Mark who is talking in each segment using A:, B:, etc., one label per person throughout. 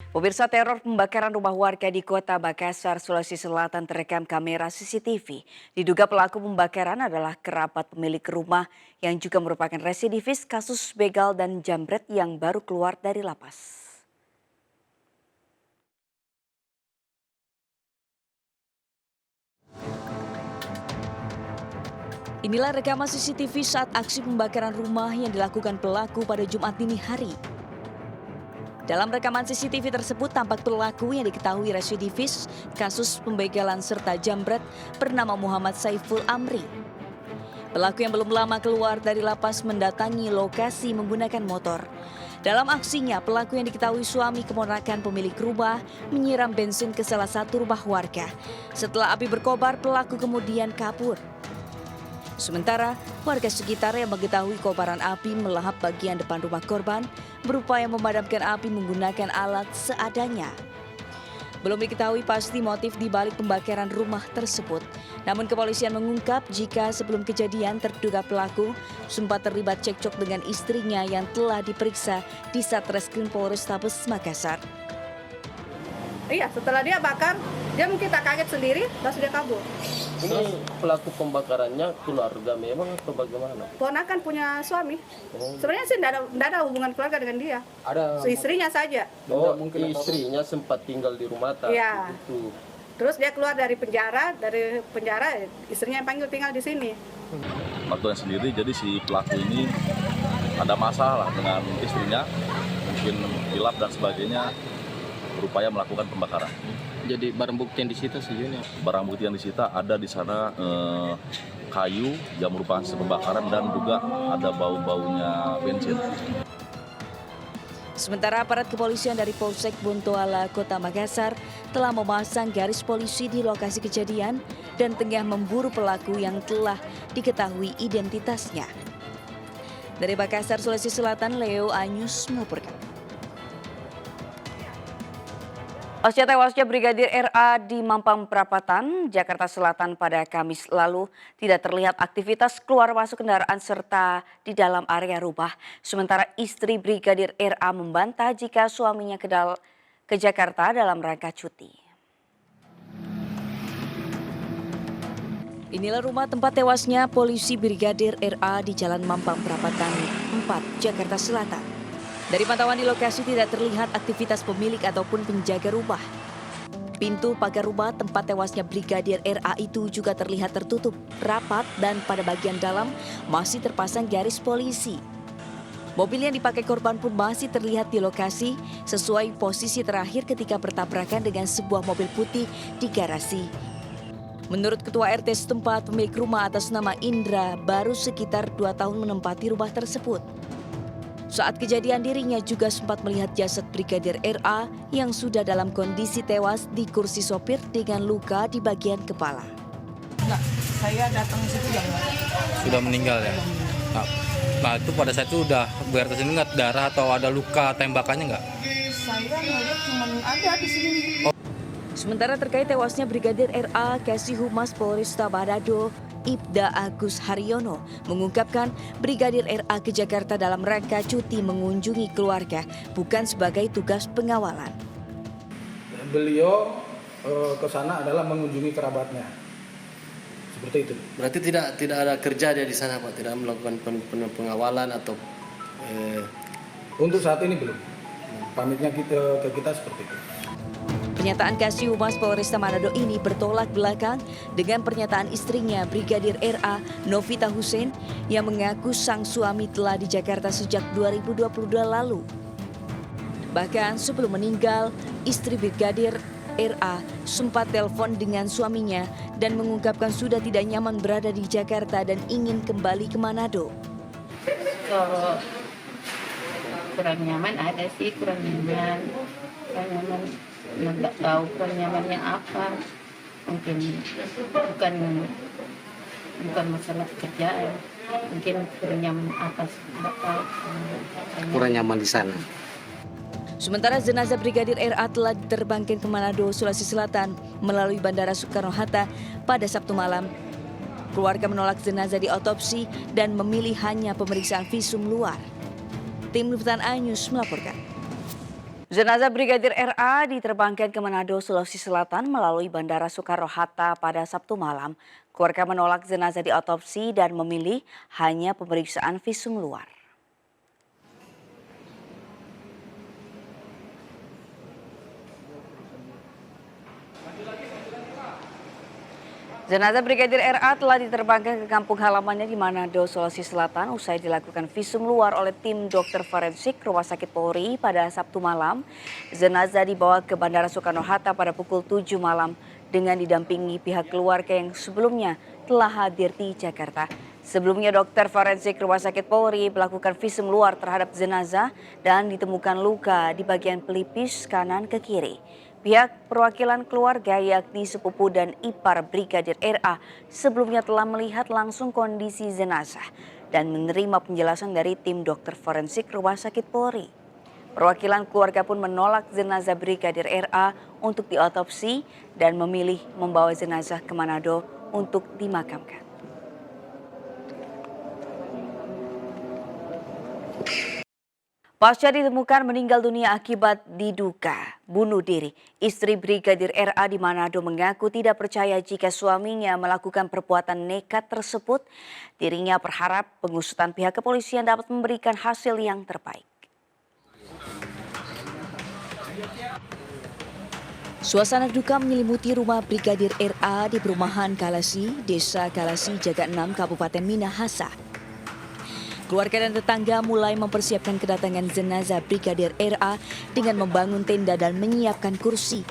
A: Pemirsa, teror pembakaran rumah warga di Kota Makassar, Sulawesi Selatan terekam kamera CCTV. Diduga pelaku pembakaran adalah kerabat pemilik rumah yang juga merupakan residivis kasus begal dan jambret yang baru keluar dari lapas. Inilah rekaman CCTV saat aksi pembakaran rumah yang dilakukan pelaku pada Jumat dini hari. Dalam rekaman CCTV tersebut tampak pelaku yang diketahui residivis kasus pembegalan serta jambret bernama Muhammad Saiful Amri. Pelaku yang belum lama keluar dari lapas mendatangi lokasi menggunakan motor. Dalam aksinya, pelaku yang diketahui suami keponakan pemilik rumah menyiram bensin ke salah satu rumah warga. Setelah api berkobar, pelaku kemudian kabur. Sementara warga sekitar yang mengetahui kobaran api melahap bagian depan rumah korban berupaya memadamkan api menggunakan alat seadanya. Belum diketahui pasti motif di balik pembakaran rumah tersebut. Namun kepolisian mengungkap jika sebelum kejadian terduga pelaku sempat terlibat cekcok dengan istrinya yang telah diperiksa di Satreskrim Polrestabes Makassar.
B: Iya, setelah dia bakar, dia mungkin tak kaget sendiri, langsung dia kabur.
C: Ini pelaku pembakarannya keluarga memang atau bagaimana?
B: Ponakan punya suami. Sebenarnya sih tidak ada hubungan keluarga dengan dia.
D: Ada
B: Istrinya saja.
C: Oh, istrinya sempat tinggal di rumah tak?
B: Iya.
C: Itu.
B: Terus dia keluar dari penjara istrinya yang panggil tinggal di sini.
E: Bantuan sendiri, jadi si pelaku ini ada masalah dengan istrinya, mungkin hilap dan sebagainya, berupaya melakukan pembakaran.
C: Jadi barang bukti yang disita sejauhnya?
E: Barang bukti yang disita ada di sana kayu yang merupakan hasil pembakaran dan juga ada bau-baunya bensin.
A: Sementara aparat kepolisian dari Polsek Bontoala, Kota Makassar telah memasang garis polisi di lokasi kejadian dan tengah memburu pelaku yang telah diketahui identitasnya. Dari Makassar, Sulawesi Selatan, Leo Anyus melaporkan. Pasca tewasnya Brigadir RA di Mampang Perapatan, Jakarta Selatan pada Kamis lalu tidak terlihat aktivitas keluar masuk kendaraan serta di dalam area rumah. Sementara istri Brigadir RA membantah jika suaminya ke Jakarta dalam rangka cuti. Inilah rumah tempat tewasnya polisi Brigadir RA di Jalan Mampang Perapatan 4, Jakarta Selatan. Dari pantauan di lokasi tidak terlihat aktivitas pemilik ataupun penjaga rumah. Pintu pagar rumah tempat tewasnya Brigadir RA itu juga terlihat tertutup rapat dan pada bagian dalam masih terpasang garis polisi. Mobil yang dipakai korban pun masih terlihat di lokasi sesuai posisi terakhir ketika bertabrakan dengan sebuah mobil putih di garasi. Menurut Ketua RT setempat, pemilik rumah atas nama Indra baru sekitar 2 tahun menempati rumah tersebut. Saat kejadian dirinya juga sempat melihat jasad Brigadir RA yang sudah dalam kondisi tewas di kursi sopir dengan luka di bagian kepala.
F: Enggak, saya datang di situ
D: sudah meninggal ya. Nah itu pada saat itu udah BRT ini nggak darah atau ada luka tembakannya nggak?
F: Saya melihat cuma ada di sini.
A: Sementara terkait tewasnya Brigadir RA, Kasih Humas Polresta Manado, Ibda Agus Haryono mengungkapkan Brigadir RA ke Jakarta dalam rangka cuti mengunjungi keluarga, bukan sebagai tugas pengawalan.
G: Beliau ke sana adalah mengunjungi kerabatnya. Seperti itu.
C: Berarti tidak ada kerja dia di sana, Pak? Tidak melakukan pengawalan atau
G: Untuk saat ini belum. Pamitnya ke kita seperti itu.
A: Pernyataan Kasih Humas Polresta Manado ini bertolak belakang dengan pernyataan istrinya Brigadir RA Novita Hussein yang mengaku sang suami telah di Jakarta sejak 2022 lalu. Bahkan sebelum meninggal, istri Brigadir RA sempat telepon dengan suaminya dan mengungkapkan sudah tidak nyaman berada di Jakarta dan ingin kembali ke Manado.
H: Kalau kurang nyaman ada sih, kurang nyaman. Nggak tahu kurang nyamannya apa, mungkin bukan masalah kerjaan, mungkin kurang nyaman apa, nggak tahu.
C: kurang nyaman di sana?
A: Sementara jenazah Brigadir RA telah diterbangkan ke Manado, Sulawesi Selatan melalui Bandara Soekarno-Hatta pada Sabtu malam. Keluarga menolak jenazah diotopsi dan memilih hanya pemeriksaan visum luar. Tim Liputan Anyus melaporkan. Jenazah Brigadir RA diterbangkan ke Manado, Sulawesi Selatan melalui Bandara Soekarno-Hatta pada Sabtu malam. Keluarga menolak jenazah diotopsi dan memilih hanya pemeriksaan visum luar. Jenazah Brigadir RA telah diterbangkan ke kampung halamannya di Manado, Sulawesi Selatan usai dilakukan visum luar oleh tim dokter forensik Rumah Sakit Polri pada Sabtu malam. Jenazah dibawa ke Bandara Soekarno-Hatta pada pukul 7 malam dengan didampingi pihak keluarga yang sebelumnya telah hadir di Jakarta. Sebelumnya dokter forensik Rumah Sakit Polri melakukan visum luar terhadap jenazah dan ditemukan luka di bagian pelipis kanan ke kiri. Pihak perwakilan keluarga yakni sepupu dan ipar Brigadir RA sebelumnya telah melihat langsung kondisi jenazah dan menerima penjelasan dari tim dokter forensik Rumah Sakit Polri. Perwakilan keluarga pun menolak jenazah Brigadir RA untuk diotopsi dan memilih membawa jenazah ke Manado untuk dimakamkan. Pasca ditemukan meninggal dunia akibat diduga bunuh diri, istri Brigadir RA di Manado mengaku tidak percaya jika suaminya melakukan perbuatan nekat tersebut. Dirinya berharap pengusutan pihak kepolisian dapat memberikan hasil yang terbaik. Suasana duka menyelimuti rumah Brigadir RA di perumahan Kalasi, Desa Kalasi, Jaga 6, Kabupaten Minahasa. Keluarga dan tetangga mulai mempersiapkan kedatangan jenazah Brigadir RA dengan membangun tenda dan menyiapkan kursi.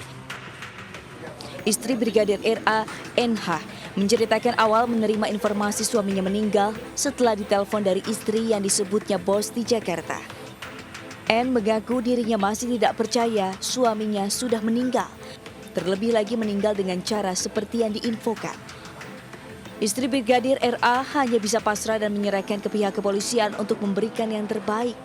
A: Istri Brigadir RA, NH, menceritakan awal menerima informasi suaminya meninggal setelah ditelepon dari istri yang disebutnya bos di Jakarta. N mengaku dirinya masih tidak percaya suaminya sudah meninggal. Terlebih lagi meninggal dengan cara seperti yang diinfokan. Istri Brigadir RA hanya bisa pasrah dan menyerahkan ke pihak kepolisian untuk memberikan yang terbaik.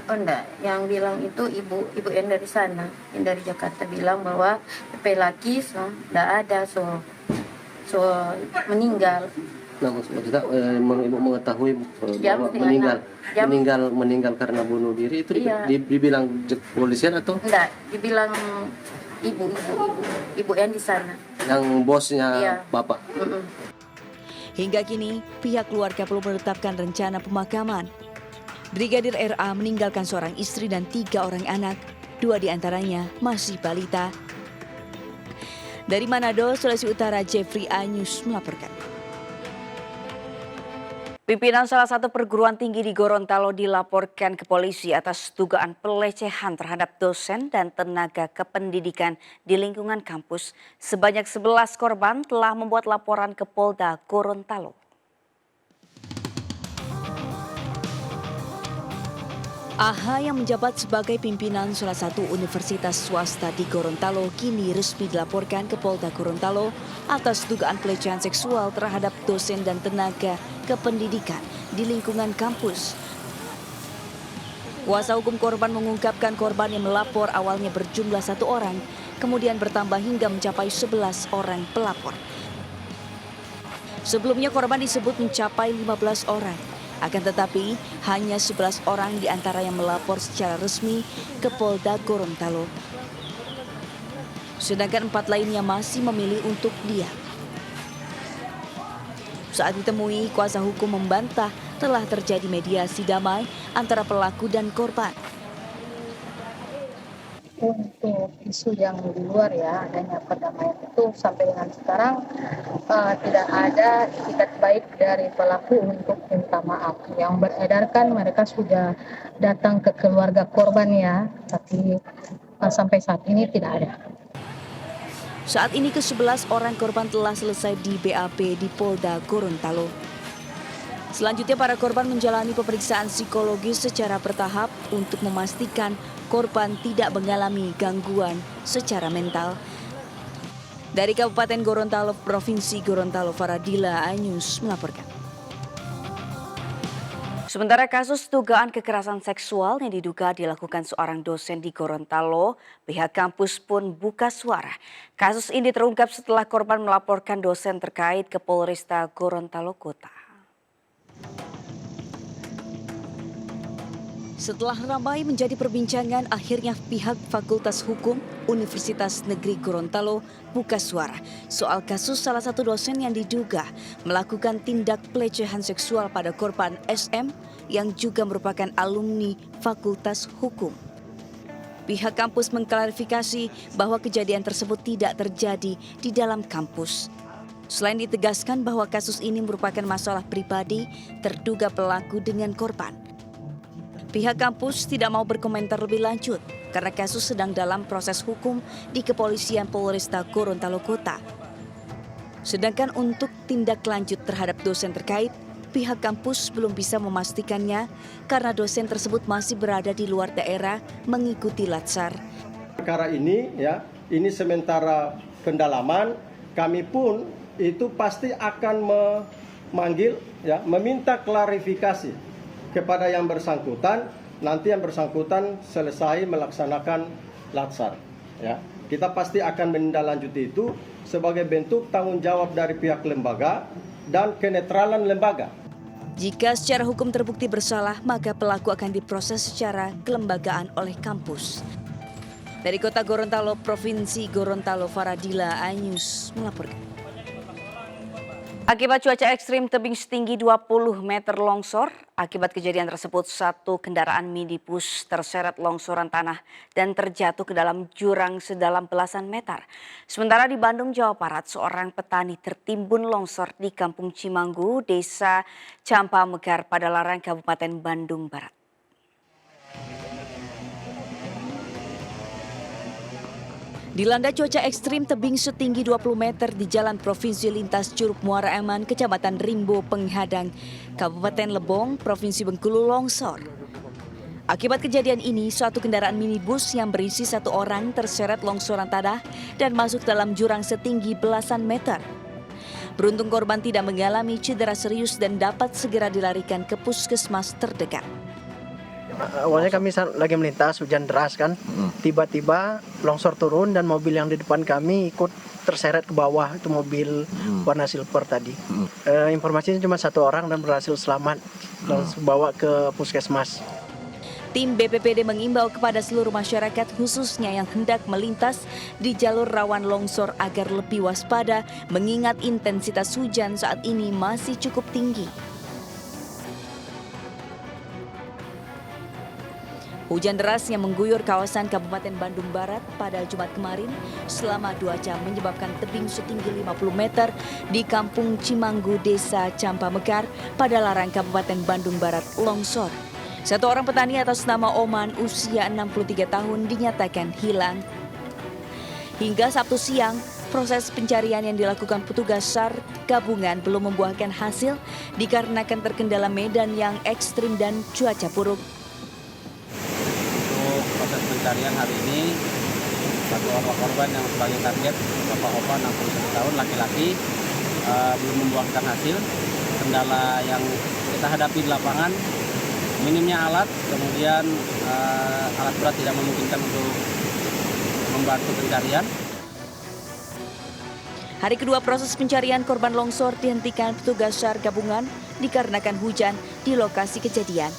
H: Oh enggak, yang bilang itu ibu yang dari sana, yang dari Jakarta bilang bahwa laki enggak ada, so meninggal.
C: Nah, maksudnya ibu mengetahui
H: Jam
C: bahwa
H: Jam-
C: meninggal karena bunuh diri itu
H: Iya.
C: dibilang kepolisian atau
H: Enggak, dibilang ibu yang di sana.
C: yang bosnya
H: Iya.
C: bapak?
A: Hingga kini, pihak keluarga belum menetapkan rencana pemakaman. Brigadir RA meninggalkan seorang istri dan 3 orang anak, 2 diantaranya masih balita. Dari Manado, Sulawesi Utara, Jeffrey Anyus melaporkan. Pimpinan salah satu perguruan tinggi di Gorontalo dilaporkan ke polisi atas dugaan pelecehan terhadap dosen dan tenaga kependidikan di lingkungan kampus. Sebanyak 11 korban telah membuat laporan ke Polda Gorontalo. AH yang menjabat sebagai pimpinan salah satu universitas swasta di Gorontalo kini resmi dilaporkan ke Polda Gorontalo atas dugaan pelecehan seksual terhadap dosen dan tenaga kependidikan di lingkungan kampus. Kuasa hukum korban mengungkapkan korban yang melapor awalnya berjumlah 1 orang, kemudian bertambah hingga mencapai 11 orang pelapor. Sebelumnya korban disebut mencapai 15 orang. Akan tetapi, hanya 11 orang di antara yang melapor secara resmi ke Polda Gorontalo. Sedangkan 4 lainnya masih memilih untuk diam. Saat ditemui, kuasa hukum membantah telah terjadi mediasi damai antara pelaku dan korban.
I: Untuk isu yang di luar ya, adanya perdamaian itu sampai dengan sekarang tidak ada itikat baik dari pelaku untuk minta maaf. Yang beredar kan mereka sudah datang ke keluarga korban ya, tapi sampai saat ini tidak ada.
A: Saat ini ke-11 orang korban telah selesai di BAP di Polda Gorontalo. Selanjutnya para korban menjalani pemeriksaan psikologis secara bertahap untuk memastikan korban tidak mengalami gangguan secara mental. Dari Kabupaten Gorontalo, Provinsi Gorontalo, Faradila Anyus melaporkan. Sementara kasus dugaan kekerasan seksual yang diduga dilakukan seorang dosen di Gorontalo, pihak kampus pun buka suara. Kasus ini terungkap setelah korban melaporkan dosen terkait ke Polresta Gorontalo Kota. Setelah ramai menjadi perbincangan, akhirnya pihak Fakultas Hukum Universitas Negeri Gorontalo buka suara soal kasus salah satu dosen yang diduga melakukan tindak pelecehan seksual pada korban SM yang juga merupakan alumni Fakultas Hukum. Pihak kampus mengklarifikasi bahwa kejadian tersebut tidak terjadi di dalam kampus. Selain ditegaskan bahwa kasus ini merupakan masalah pribadi terduga pelaku dengan korban. Pihak kampus tidak mau berkomentar lebih lanjut karena kasus sedang dalam proses hukum di Kepolisian Polresta Gorontalo Kota. Sedangkan untuk tindak lanjut terhadap dosen terkait, pihak kampus belum bisa memastikannya karena dosen tersebut masih berada di luar daerah mengikuti latsar.
J: Perkara ini ini sementara pendalaman, kami pun itu pasti akan memanggil meminta klarifikasi kepada yang bersangkutan, nanti yang bersangkutan selesai melaksanakan latsar. Kita pasti akan menindaklanjuti itu sebagai bentuk tanggung jawab dari pihak lembaga dan kenetralan lembaga.
A: Jika secara hukum terbukti bersalah, maka pelaku akan diproses secara kelembagaan oleh kampus. Dari Kota Gorontalo, Provinsi Gorontalo, Faradila Anyus melaporkan. Akibat cuaca ekstrim, tebing setinggi 20 meter longsor. Akibat kejadian tersebut, satu kendaraan minibus terseret longsoran tanah dan terjatuh ke dalam jurang sedalam belasan meter. Sementara di Bandung, Jawa Barat, seorang petani tertimbun longsor di Kampung Cimanggu, Desa Campamegar, Padalarang, Kabupaten Bandung Barat. Dilanda cuaca ekstrim, tebing setinggi 20 meter di Jalan Provinsi Lintas Curug Muara Eman, Kecamatan Rimbo, Penghadang, Kabupaten Lebong, Provinsi Bengkulu longsor. Akibat kejadian ini, suatu kendaraan minibus yang berisi satu orang terseret longsoran tanah dan masuk dalam jurang setinggi belasan meter. Beruntung korban tidak mengalami cedera serius dan dapat segera dilarikan ke puskesmas terdekat.
K: Awalnya kami lagi melintas, hujan deras kan, tiba-tiba longsor turun dan mobil yang di depan kami ikut terseret ke bawah, itu mobil warna silver tadi. Informasinya cuma satu orang dan berhasil selamat, langsung bawa ke puskesmas.
A: Tim BPBD mengimbau kepada seluruh masyarakat khususnya yang hendak melintas di jalur rawan longsor agar lebih waspada mengingat intensitas hujan saat ini masih cukup tinggi. Hujan deras yang mengguyur kawasan Kabupaten Bandung Barat pada Jumat kemarin selama 2 jam menyebabkan tebing setinggi 50 meter di Kampung Cimanggu, Desa Campamegar, Padalarang, Kabupaten Bandung Barat longsor. Satu orang petani atas nama Oman usia 63 tahun dinyatakan hilang. Hingga Sabtu siang, proses pencarian yang dilakukan petugas SAR gabungan belum membuahkan hasil dikarenakan terkendala medan yang ekstrim dan cuaca buruk.
L: Proses pencarian hari ini, satu orang korban yang sebagai target, Bapak Opa 61 tahun, laki-laki, belum membuahkan hasil. Kendala yang kita hadapi di lapangan, minimnya alat, kemudian alat berat tidak memungkinkan untuk membantu pencarian.
A: Hari kedua proses pencarian korban longsor dihentikan petugas SAR gabungan dikarenakan hujan di lokasi kejadian.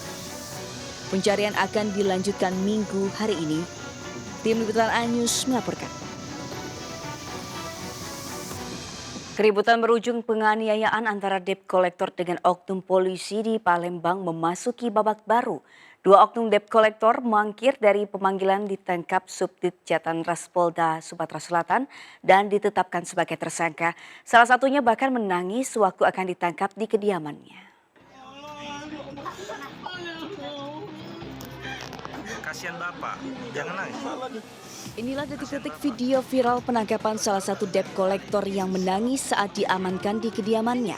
A: Pencarian akan dilanjutkan Minggu hari ini. Tim Liputan Anyus melaporkan. Keributan berujung penganiayaan antara debt collector dengan oknum polisi di Palembang memasuki babak baru. 2 oknum debt collector mangkir dari pemanggilan ditangkap Subdit Jatanras Polda Sumatera Selatan dan ditetapkan sebagai tersangka. Salah satunya bahkan menangis sewaktu akan ditangkap di kediamannya.
M: Kasihan Bapak, jangan nangis.
A: Inilah detik-detik video viral penangkapan salah satu debt collector yang menangis saat diamankan di kediamannya.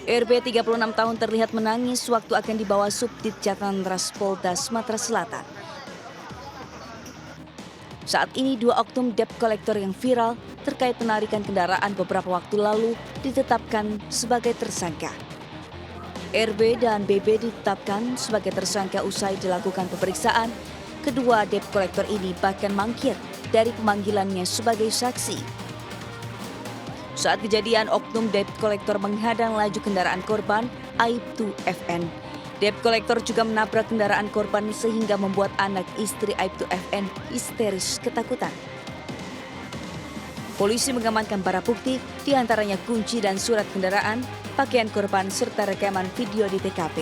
A: RB 36 tahun terlihat menangis waktu akan dibawa Subdit Jatanras Polda Sumatera Selatan. Saat ini 2 oknum debt collector yang viral terkait penarikan kendaraan beberapa waktu lalu ditetapkan sebagai tersangka. RB dan BB ditetapkan sebagai tersangka usai dilakukan pemeriksaan. Kedua debt collector ini bahkan mangkir dari pemanggilannya sebagai saksi. Saat kejadian, oknum debt collector menghadang laju kendaraan korban, Aibtu FN. Debt collector juga menabrak kendaraan korban sehingga membuat anak istri Aibtu FN histeris ketakutan. Polisi mengamankan barang bukti, diantaranya kunci dan surat kendaraan, pakaian korban, serta rekaman video di TKP.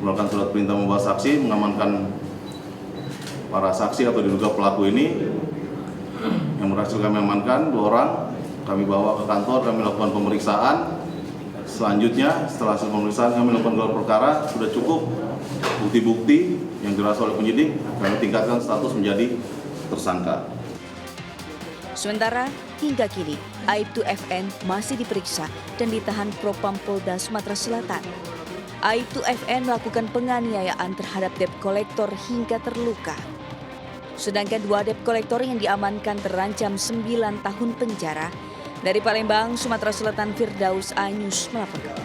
E: Melakukan surat perintah membawa saksi, mengamankan para saksi atau diduga pelaku ini. Yang berhasil kami amankan 2 orang, kami bawa ke kantor, kami lakukan pemeriksaan. Selanjutnya, setelah hasil pemeriksaan kami lakukan gelar perkara, sudah cukup bukti-bukti yang dirasa oleh penyidik, kami tingkatkan status menjadi tersangka.
A: Sementara hingga kini Aibtu FN masih diperiksa dan ditahan Propam Polda Sumatera Selatan. Aibtu FN melakukan penganiayaan terhadap debt collector hingga terluka. Sedangkan 2 debt collector yang diamankan terancam 9 tahun penjara. Dari Palembang, Sumatera Selatan, Firdaus Ainus melaporkan.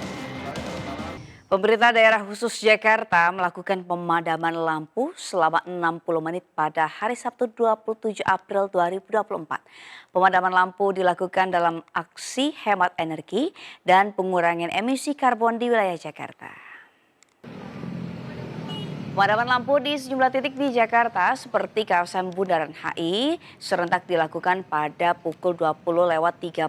A: Pemerintah daerah khusus Jakarta melakukan pemadaman lampu selama 60 menit pada hari Sabtu 27 April 2024. Pemadaman lampu dilakukan dalam aksi hemat energi dan pengurangan emisi karbon di wilayah Jakarta. Pemadaman lampu di sejumlah titik di Jakarta seperti kawasan Bundaran HI serentak dilakukan pada pukul 20.30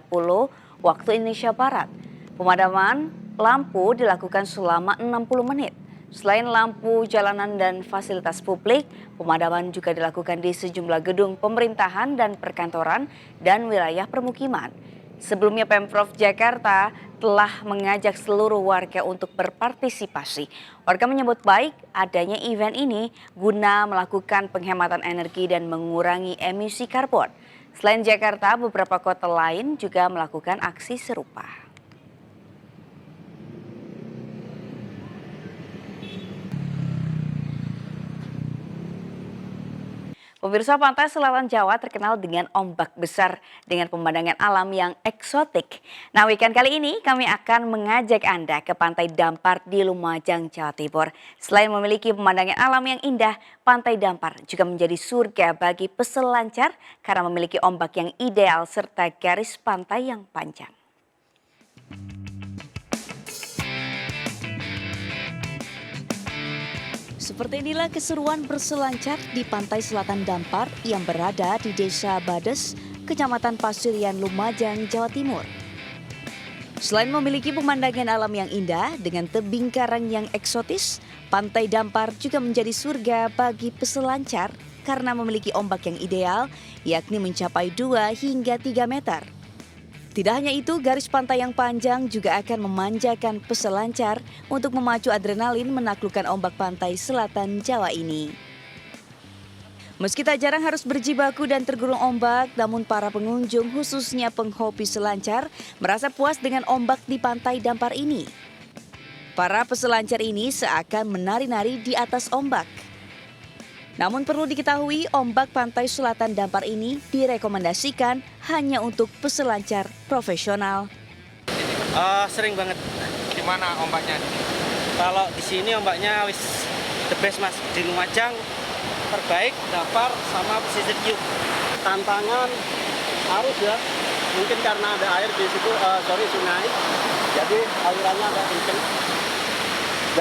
A: waktu Indonesia Barat. Pemadaman lampu dilakukan selama 60 menit. Selain lampu jalanan dan fasilitas publik, pemadaman juga dilakukan di sejumlah gedung pemerintahan dan perkantoran dan wilayah permukiman. Sebelumnya Pemprov Jakarta telah mengajak seluruh warga untuk berpartisipasi. Warga menyambut baik adanya event ini guna melakukan penghematan energi dan mengurangi emisi karbon. Selain Jakarta, beberapa kota lain juga melakukan aksi serupa. Pemirsa, pantai selatan Jawa terkenal dengan ombak besar dengan pemandangan alam yang eksotik. Nah, weekend kali ini kami akan mengajak Anda ke Pantai Dampar di Lumajang, Jawa Timur. Selain memiliki pemandangan alam yang indah, Pantai Dampar juga menjadi surga bagi peselancar karena memiliki ombak yang ideal serta garis pantai yang panjang. Seperti inilah keseruan berselancar di Pantai Selatan Dampar yang berada di Desa Bades, Kecamatan Pasirian, Lumajang, Jawa Timur. Selain memiliki pemandangan alam yang indah dengan tebing karang yang eksotis, Pantai Dampar juga menjadi surga bagi peselancar karena memiliki ombak yang ideal, yakni mencapai 2 hingga 3 meter. Tidak hanya itu, garis pantai yang panjang juga akan memanjakan peselancar untuk memacu adrenalin menaklukkan ombak pantai selatan Jawa ini. Meski tak jarang harus berjibaku dan tergulung ombak, namun para pengunjung khususnya penghobi selancar merasa puas dengan ombak di Pantai Dampar ini. Para peselancar ini seakan menari-nari di atas ombak. Namun perlu diketahui ombak Pantai Selatan Dampar ini direkomendasikan hanya untuk peselancar profesional.
N: Sering banget. Di mana ombaknya? Kalau di sini ombaknya wis the best mas. Di Lumajang terbaik, Dampar sama pesisir Ciuk. Tantangan arus ya. Mungkin karena ada air di situ, sungai. Jadi alirannya agak kenceng.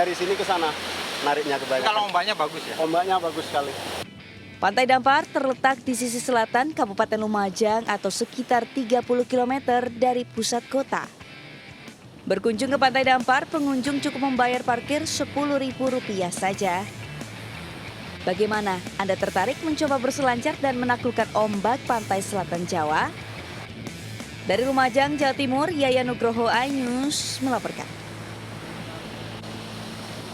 N: Dari sini ke sana. Nariknya kebanyakan. Kalau ombaknya bagus ya? Ombaknya bagus sekali.
A: Pantai Dampar terletak di sisi selatan Kabupaten Lumajang atau sekitar 30 km dari pusat kota. Berkunjung ke Pantai Dampar, pengunjung cukup membayar parkir Rp10.000 saja. Bagaimana? Anda tertarik mencoba berselancar dan menaklukkan ombak Pantai Selatan Jawa? Dari Lumajang, Jawa Timur, Yaya Nugroho, iNews melaporkan.